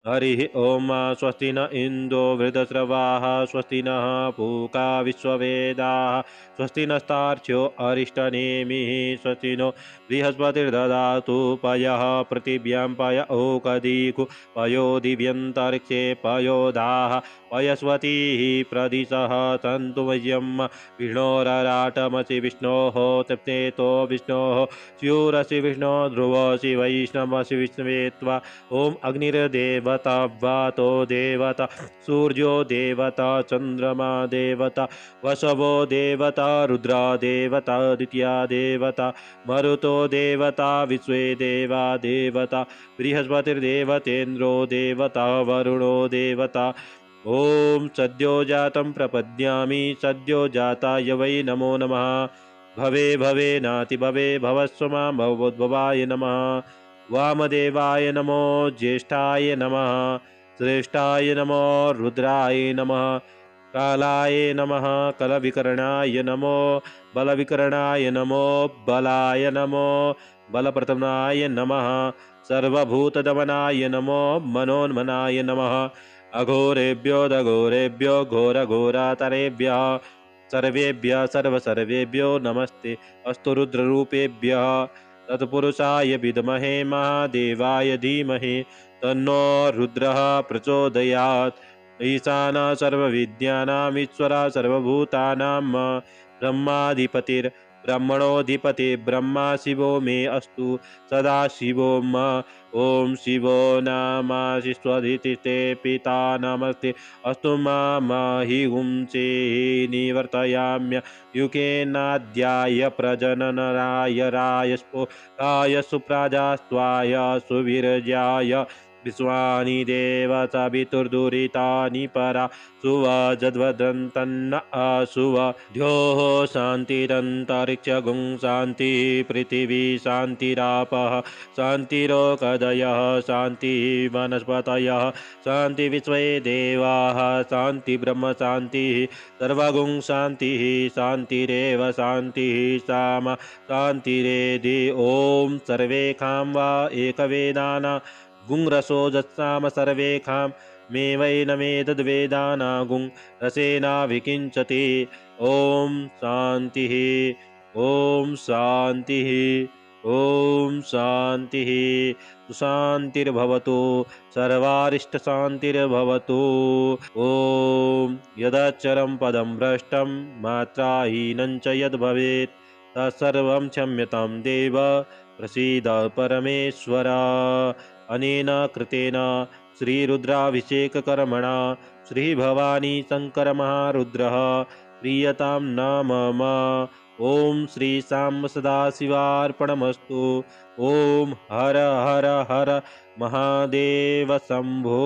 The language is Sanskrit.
हरिः ॐ स्वस्ति न इन्दो वृद्धस्रवाः स्वस्ति नः पूका विश्ववेदाः स्वस्ति नस्तार्क्ष्यो अरिष्टनेमिः स्वस्ति नो बृहस्पतिर्ददातु पयः पृथिव्यां पय ओकदीकु पयो दिव्यन्तरिक्षे पयोदाः पयस्वतीः प्रदिशः सन्तु मह्यं विष्णोरराटमसि विष्णोः तप्तेतो विष्णोः स्यूरसि विष्णो ध्रुवसि वैष्णवसि विष्णवे त्वा ओम अग्निर्देवता वातो देवता सूर्यो देवता चंद्रमा देवता वसवो देवता रुद्रा देवता द्वितीया देवता मरुतो देवता विश्वे देवा देवता बृहस्पतिर्देवतेन्द्रो देवता वरुणो देवता ओम सद्यो जातं प्रपद्यामि सद्यो जाताय वै नमो नमः भवे भवे नाति भवे भवस्व मां भवोद्भवाय नमः वामदेवाय नमो ज्येष्ठाय नमः श्रेष्ठाय नमो रुद्राय नमः कालाय नमः कलविकरणाय नमो बलविकरणाय नमो बलाय नमो बलप्रतमाय नमः सर्वभूतदमनाय नमो मनोन्मनाय नमः अघोरेभ्यो दघोरेभ्यो घोरघोरातरेभ्यः सर्वेभ्यः सर्वसर्वेभ्यो नमस्ते अस्तु रुद्ररूपेभ्यः तत्पुरुषाय विद्महे महादेवाय धीमहि तन्नो रुद्रः प्रचोदयात् ईशानः सर्वविद्यानामीश्वरः सर्वभूतानां ब्रह्माधिपतिर्ब्रह्मणोऽधिपति ब्रह्मा शिवो मे अस्तु सदा शिवो ॐ शिवो नामाशिष्वधितिष्ठे पिता नमस्ते अस्तु हि हुंसे निवर्तयाम्य युकेनाद्याय प्रजननराय रायस्पो काय सुप्राजास्त्वाय सुविरजाय विश्वानि देव सवितुर्दुरितानि परा सुवजद्वदन्तन्न असुव द्योः शान्तिरन्तरिक्षगुं शान्तिः पृथिवी शान्तिरापः शान्तिरोकदयः शान्तिः वनस्पतयः शान्ति विश्वे देवाः शान्ति ब्रह्म शान्तिः सर्वगुं शान्तिः शान्तिरेव शान्तिः साम शान्तिरेधि ॐ सर्वे खां वा एकवेदाना गुंरसो जत्साम सर्वे खां मे वैनमेतद्वेदाना गुं रसेना विकिञ्चति ॐ शान्तिः ॐ शान्तिः ॐ शान्तिः सुशान्तिर्भवतु सर्वारिष्टशान्तिर्भवतु ॐ यदक्षरं पदं भ्रष्टं मात्राहीनं च यद्भवेत् तत्सर्वं क्षम्यतां देव प्रसीद परमेश्वर अनेन कृतेन श्रीरुद्राभिषेककर्मणा श्रीभवानी शङ्करमहारुद्रः प्रीयतां न मम ॐ श्रीशां सदाशिवार्पणमस्तु ॐ हर हर हर महादेव शम्भो।